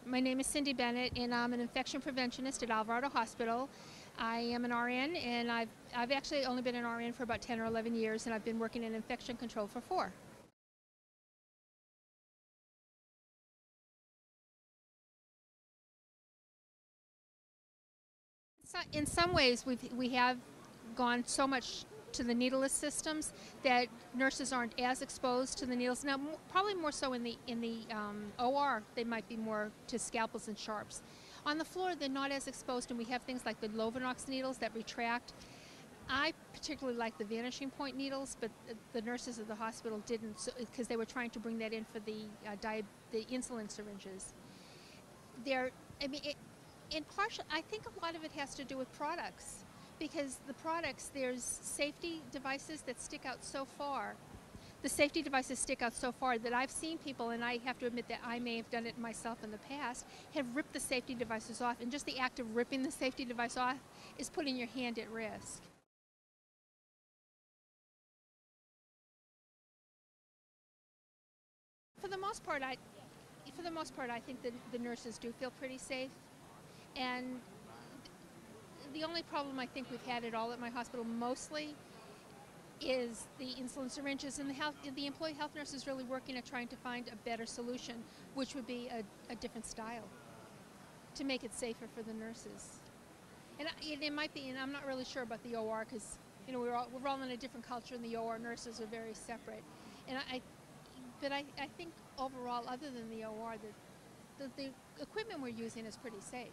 My name is Cindy Bennett, and I'm an infection preventionist at Alvarado Hospital. I am an RN, and I've actually only been an RN for about 10 or 11 years, and I've been working in infection control for 4. So in some ways, we have gone so much to the needleless systems that nurses aren't as exposed to the needles. Now, probably more so in the OR, they might be more to scalpels and sharps. On the floor, they're not as exposed, and we have things like the Lovenox needles that retract. I particularly like the vanishing point needles, but the nurses at the hospital didn't, because they were trying to bring that in for the insulin syringes. In part, I think a lot of it has to do with products, because the products, there's safety devices that stick out so far. The safety devices stick out so far that I've seen people, and I have to admit that I may have done it myself in the past, have ripped the safety devices off, and just the act of ripping the safety device off is putting your hand at risk. For the most part, I think that the nurses do feel pretty safe, and the only problem I think we've had at all at my hospital mostly is the insulin syringes, and the employee health nurse is really working at trying to find a better solution, which would be a different style to make it safer for the nurses. And it might be, and I'm not really sure about the OR, because we're all in a different culture, and the OR nurses are very separate. And but I think overall, other than the OR, the equipment we're using is pretty safe.